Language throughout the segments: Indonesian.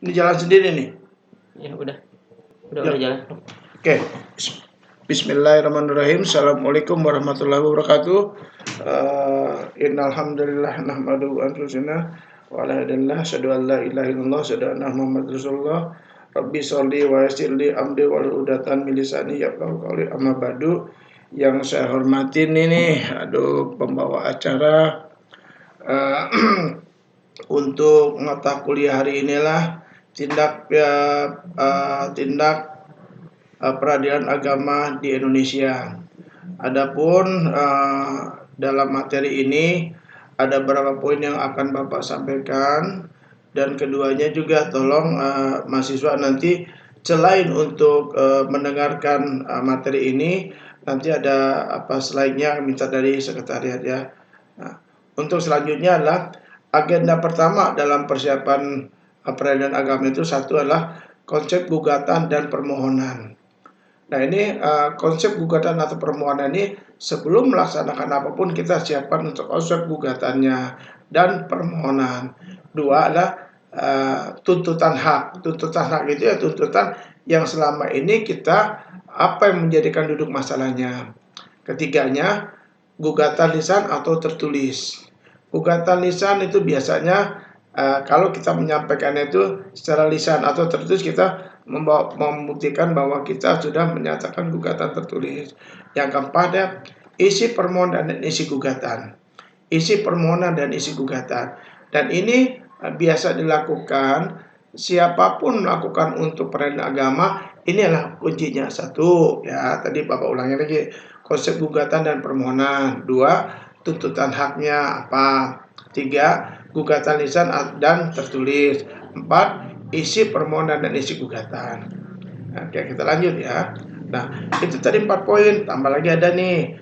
Ini jalan sendiri nih. Ya udah Ya. jalan. Oke. Bismillahirrahmanirrahim. Assalamualaikum warahmatullahi wabarakatuh. Innal hamdalillah nahmaduhu wa nusalli wa ala hadillah syadu an la ilaha illallah syadu anna muhammadar rasulullah. Rabbi sholli wa yassirli amri wa udatan min lisani yafqahu qawli amma ba'du. Yang saya hormatin ini pembawa acara untuk mata kuliah hari inilah tindak peradilan agama di Indonesia. Adapun dalam materi ini ada beberapa poin yang akan Bapak sampaikan, dan keduanya juga tolong mahasiswa nanti selain untuk mendengarkan materi ini, nanti ada slide-nya minta dari sekretariat ya. Nah, untuk selanjutnya adalah agenda pertama dalam persiapan peradilan agama itu satu adalah konsep gugatan dan permohonan. Nah ini konsep gugatan atau permohonan ini sebelum melaksanakan apapun kita siapkan untuk konsep gugatannya dan permohonan. Dua adalah tuntutan hak. Tuntutan hak itu ya tuntutan yang selama ini kita apa yang menjadikan duduk masalahnya. Ketiganya gugatan lisan atau tertulis. Gugatan lisan itu biasanya kalau kita menyampaikannya itu secara lisan atau tertulis, kita membuktikan bahwa kita sudah menyatakan gugatan tertulis. Yang keempat ya, isi permohonan dan isi gugatan. Isi permohonan dan isi gugatan. Dan ini biasa dilakukan siapapun melakukan untuk peradilan agama. Ini adalah kuncinya. Satu ya, tadi Bapak ulangi lagi, konsep gugatan dan permohonan. Dua, tuntutan haknya apa. Tiga, gugatan lisan dan tertulis. Empat, isi permohonan dan isi gugatan. Oke, kita lanjut ya. Nah, itu tadi 4 poin. Tambah lagi ada nih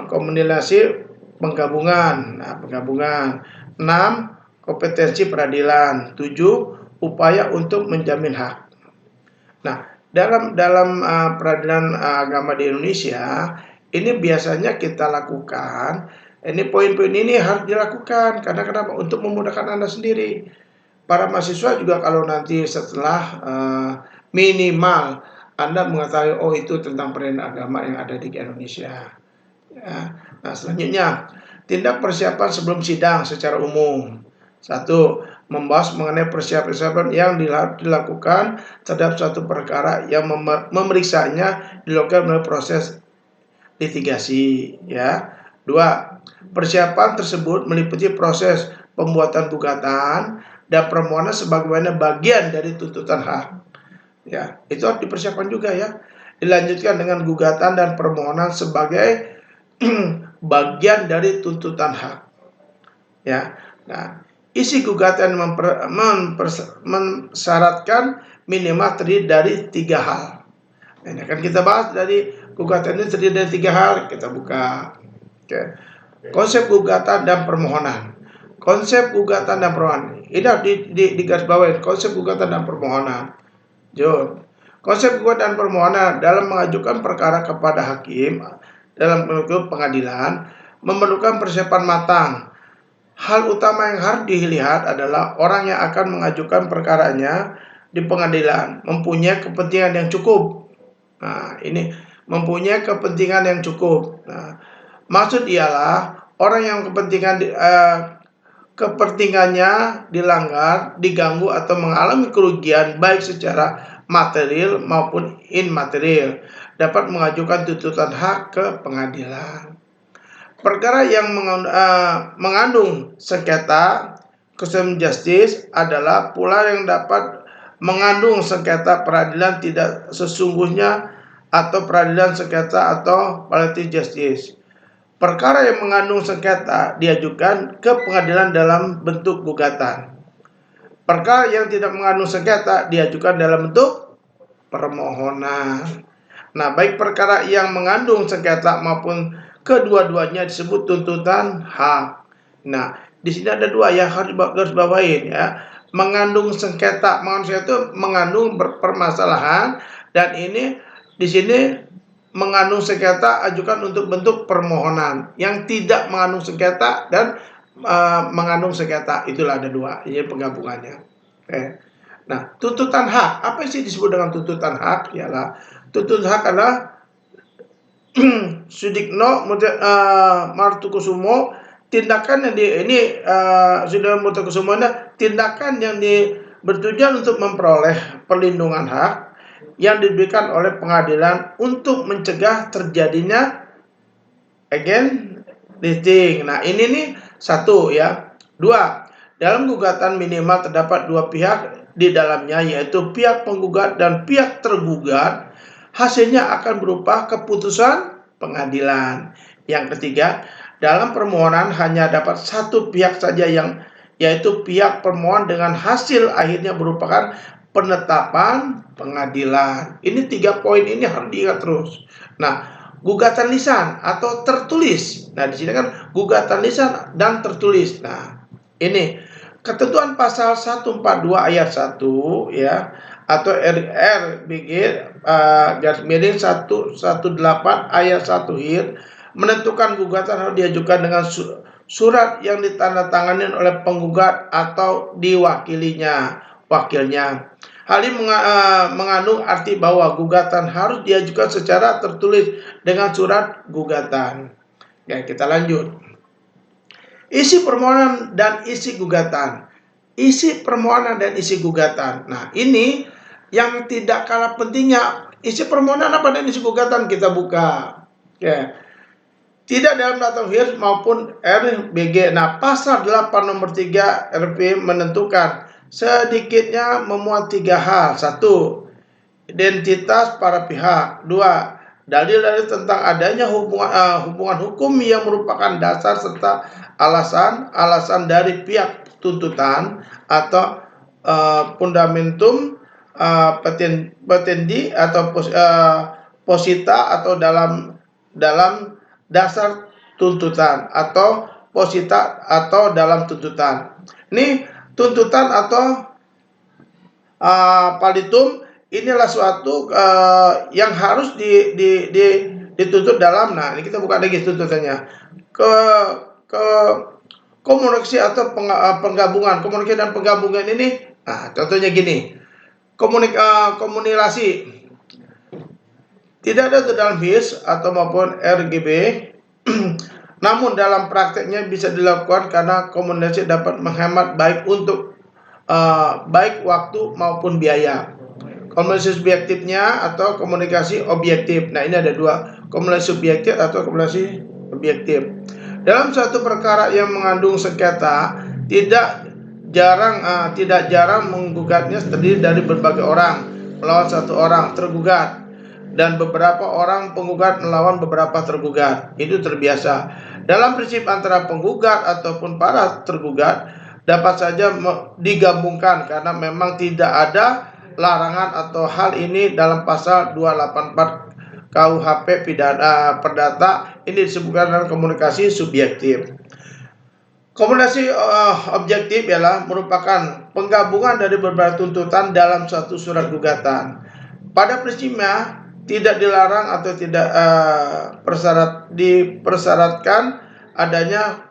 kombinasi penggabungan. Nah, penggabungan. 6, kompetensi peradilan. 7, upaya untuk menjamin hak. Nah, dalam peradilan agama di Indonesia ini biasanya kita lakukan. Ini poin-poin ini harus dilakukan karena kenapa? Untuk memudahkan Anda sendiri. Para mahasiswa juga kalau nanti setelah minimal Anda mengetahui oh itu tentang peradilan agama yang ada di Indonesia. Ya. Nah selanjutnya tindak persiapan sebelum sidang secara umum. Satu, membahas mengenai persiapan yang dilakukan terhadap suatu perkara yang memeriksanya dilakukan melalui proses litigasi. Ya. Dua, persiapan tersebut meliputi proses pembuatan gugatan dan permohonan sebagaimana bagian dari tuntutan hak. Ya, itu harus dipersiapkan juga ya. Dilanjutkan dengan gugatan dan permohonan sebagai bagian dari tuntutan hak. Ya. Nah, isi gugatan mensyaratkan minimal terdiri dari 3 hal. Nah, ini akan kita bahas dari gugatan ini terdiri dari 3 hal. Kita buka. Oke. Konsep gugatan dan permohonan. Konsep gugatan dan permohonan. Ini harus digarisbawahi, konsep gugatan dan permohonan. Konsep gugatan dan permohonan dalam mengajukan perkara kepada hakim dalam pengadilan memerlukan persiapan matang. Hal utama yang harus dilihat adalah orang yang akan mengajukan perkaranya di pengadilan mempunyai kepentingan yang cukup. Nah, ini mempunyai kepentingan yang cukup. Nah, maksud ialah orang yang kepentingannya dilanggar, diganggu atau mengalami kerugian baik secara material maupun immaterial dapat mengajukan tuntutan hak ke pengadilan. Perkara yang mengandung sengketa custom justice adalah pula yang dapat mengandung sengketa peradilan tidak sesungguhnya atau peradilan sengketa atau palliative justice. Perkara yang mengandung sengketa diajukan ke pengadilan dalam bentuk gugatan. Perkara yang tidak mengandung sengketa diajukan dalam bentuk permohonan. Nah, baik perkara yang mengandung sengketa maupun kedua-duanya disebut tuntutan hak. Nah, di sini ada 2 yang harus digarisbawahi ya. Mengandung sengketa, itu mengandung permasalahan, dan ini di sini mengandung sengketa ajukan untuk bentuk permohonan. Yang tidak mengandung sengketa dan mengandung sengketa, itulah ada 2, ini penggabungannya. Oke. Nah, tuntutan hak, apa sih disebut dengan tuntutan hak? Ialah tuntutan hak adalah Sudikno Martukusumo, tindakan yang Sudikno Martukusumo tindakan yang bertujuan untuk memperoleh perlindungan hak yang diberikan oleh pengadilan untuk mencegah terjadinya again listing. Nah, ini nih satu ya. Dua, dalam gugatan minimal terdapat dua pihak di dalamnya, yaitu pihak penggugat dan pihak tergugat. Hasilnya akan berupa keputusan pengadilan. Yang ketiga, dalam permohonan hanya dapat satu pihak saja, yaitu pihak permohon, dengan hasil akhirnya merupakan penetapan pengadilan. Ini 3 poin ini harus diingat terus. Nah, gugatan lisan atau tertulis. Nah, di sini kan gugatan lisan dan tertulis. Nah, ini ketentuan pasal 142 ayat 1 ya, atau RBG garis miring 118 ayat 1 hir menentukan gugatan harus diajukan dengan surat yang ditandatangani oleh penggugat atau wakilnya. Hal ini mengandung arti bahwa gugatan harus diajukan secara tertulis dengan surat gugatan. Ya, kita lanjut. Isi permohonan dan isi gugatan. Isi permohonan dan isi gugatan. Nah, ini yang tidak kalah pentingnya. Isi permohonan apa dan isi gugatan kita buka. Ya. Tidak dalam daftar hir maupun RBG. Nah, pasal 8 nomor 3 RP menentukan sedikitnya memuat 3 hal. 1. Identitas para pihak. 2. Dalil-dalil tentang adanya hubungan hukum yang merupakan dasar serta alasan dari pihak tuntutan atau fundamentum petendi atau posita atau dalam dasar tuntutan atau posita atau dalam tuntutan. Ini tuntutan atau palitum inilah suatu yang harus dituntut dalam. Nah, ini kita buka lagi tuntutannya. Ke komunikasi atau penggabungan. Komunikasi dan penggabungan ini, nah, contohnya gini. Komunikasi tidak ada dalam HIS atau maupun RGB. Namun dalam prakteknya bisa dilakukan karena komunikasi dapat menghemat baik waktu maupun biaya. Komunikasi subjektifnya atau komunikasi objektif. Nah, ini ada dua, komunikasi subjektif atau komunikasi objektif. Dalam suatu perkara yang mengandung sengketa, tidak jarang menggugatnya terdiri dari berbagai orang melawan satu orang tergugat, dan beberapa orang penggugat melawan beberapa tergugat. Itu terbiasa. Dalam prinsip antara penggugat ataupun para tergugat dapat saja digabungkan karena memang tidak ada larangan atau hal ini dalam pasal 284 KUHP Perdata. Ini disebutkan dalam komunikasi subjektif. Komunikasi objektif ialah merupakan penggabungan dari beberapa tuntutan dalam suatu surat gugatan. Pada prinsipnya tidak dilarang atau tidak dipersyaratkan adanya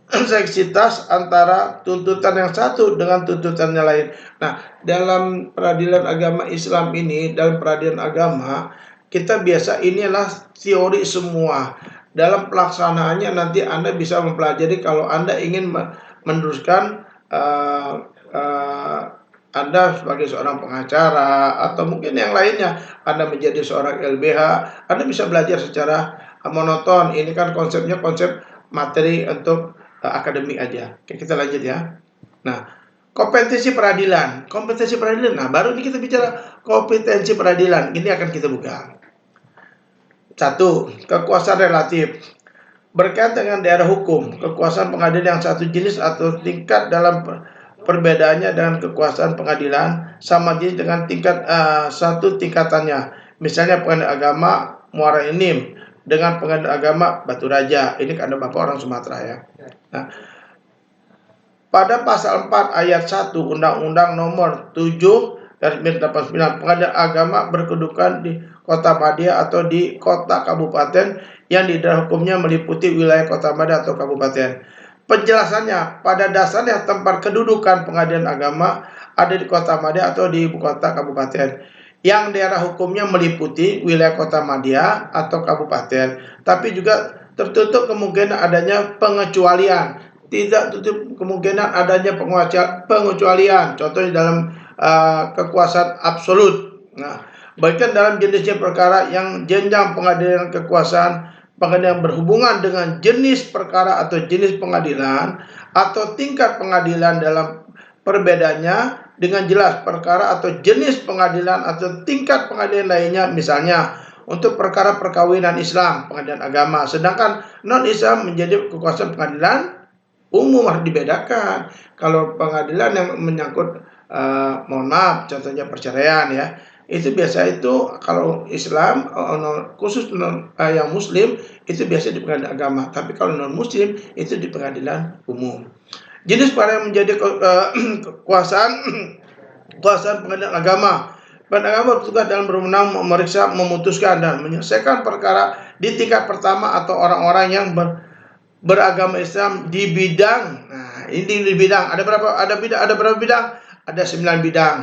konseksitas antara tuntutan yang satu dengan tuntutan yang lain. Nah, dalam peradilan agama Islam ini, dalam peradilan agama, kita biasa inilah teori semua. Dalam pelaksanaannya nanti Anda bisa mempelajari kalau Anda ingin meneruskan Anda sebagai seorang pengacara atau mungkin yang lainnya, Anda menjadi seorang LBH, Anda bisa belajar secara monoton. Ini kan konsepnya konsep materi untuk akademik aja. Oke, kita lanjut ya. Nah, kompetensi peradilan. Nah, baru ini kita bicara kompetensi peradilan. Ini akan kita buka. 1. Kekuasaan relatif. Berkaitan dengan daerah hukum, kekuasaan pengadilan yang satu jenis atau tingkat dalam perbedaannya dengan kekuasaan pengadilan sama jenis dengan tingkat satu tingkatannya. Misalnya pengadilan agama Muara Enim dengan pengadilan agama Batu Raja. Ini karena Bapak orang Sumatera ya. Nah, pada pasal 4 ayat 1 Undang-Undang nomor 7/89 pengadilan agama berkedudukan di Kota Madia atau di kota kabupaten yang di daerah hukumnya meliputi wilayah Kota Madia atau kabupaten. Penjelasannya, pada dasarnya tempat kedudukan pengadilan agama ada di Kota Madia atau di ibu kota kabupaten. Yang daerah hukumnya meliputi wilayah Kota Madia atau kabupaten, tapi juga tertutup kemungkinan adanya pengecualian. Tidak tutup kemungkinan adanya pengecualian, contohnya dalam kekuasaan absolut. Nah, bahkan dalam jenisnya perkara yang jenjang pengadilan kekuasaan pengadilan berhubungan dengan jenis perkara atau jenis pengadilan atau tingkat pengadilan dalam perbedaannya dengan jelas perkara atau jenis pengadilan atau tingkat pengadilan lainnya, misalnya untuk perkara perkawinan Islam pengadilan agama, sedangkan non Islam menjadi kekuasaan pengadilan umum. Harus dibedakan. Kalau pengadilan yang menyangkut mohon maaf contohnya perceraian ya, itu biasa itu kalau Islam khusus yang Muslim itu biasa di pengadilan agama, tapi kalau non Muslim itu di pengadilan umum. Jenis perkara yang menjadi kekuasaan pengadilan agama. Pengadilan agama bertugas dalam berwenang memeriksa, memutuskan dan menyelesaikan perkara di tingkat pertama atau orang-orang yang beragama Islam di bidang. Nah, ini di bidang ada berapa bidang? Ada 9 bidang.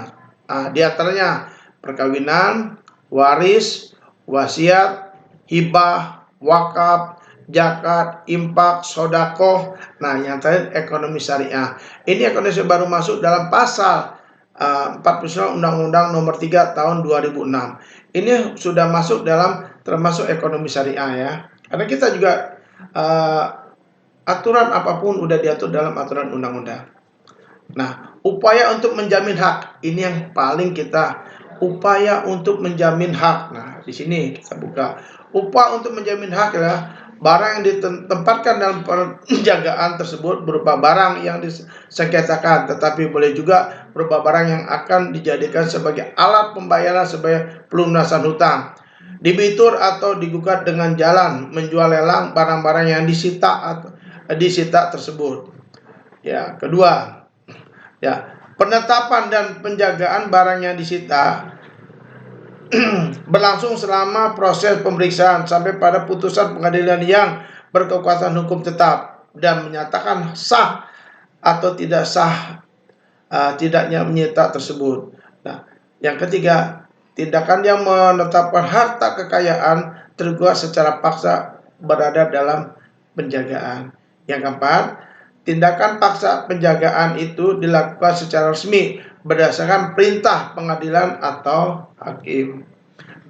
Di antaranya perkawinan, waris, wasiat, hibah, wakaf, zakat, infak, sodakoh. Nah, yang terakhir ekonomi syariah. Ini ekonomi syariah baru masuk dalam pasal 49 Undang-Undang Nomor 3 Tahun 2006. Ini sudah masuk dalam termasuk ekonomi syariah ya. Karena kita juga aturan apapun udah diatur dalam aturan undang-undang. Nah, upaya untuk menjamin hak ini yang paling kita upaya untuk menjamin hak. Nah, di sini kita buka upaya untuk menjamin hak ya. Barang yang ditempatkan dalam penjagaan tersebut berupa barang yang disengketakan, tetapi boleh juga berupa barang yang akan dijadikan sebagai alat pembayaran sebagai pelunasan hutang, debitur atau digugat dengan jalan menjual lelang barang-barang yang disita tersebut. Ya, kedua, ya, penetapan dan penjagaan barang yang disita berlangsung selama proses pemeriksaan sampai pada putusan pengadilan yang berkekuatan hukum tetap dan menyatakan sah atau tidak sah tidaknya menyita tersebut. Nah, yang ketiga, tindakan yang menetapkan harta kekayaan tergugat secara paksa berada dalam penjagaan. Yang keempat, tindakan paksa penjagaan itu dilakukan secara resmi berdasarkan perintah pengadilan atau hakim.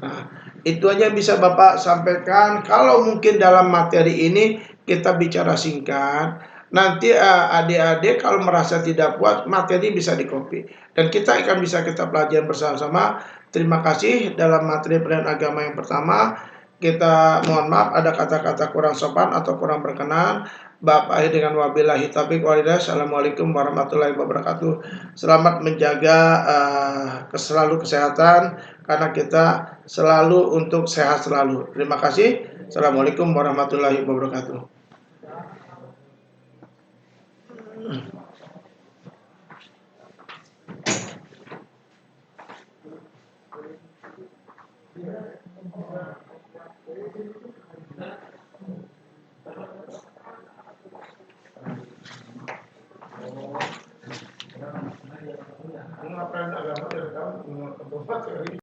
Nah, itu aja bisa Bapak sampaikan. Kalau mungkin dalam materi ini kita bicara singkat, nanti adik-adik kalau merasa tidak puas, materi bisa di-copy dan kita akan bisa kita pelajari bersama-sama. Terima kasih. Dalam materi pelajaran agama yang pertama, kita mohon maaf ada kata-kata kurang sopan atau kurang berkenan. Bapak akhir dengan wabillahi taufiq walhidayah. Assalamualaikum warahmatullahi wabarakatuh. Selamat menjaga selalu kesehatan karena kita selalu untuk sehat selalu. Terima kasih. Assalamualaikum warahmatullahi wabarakatuh.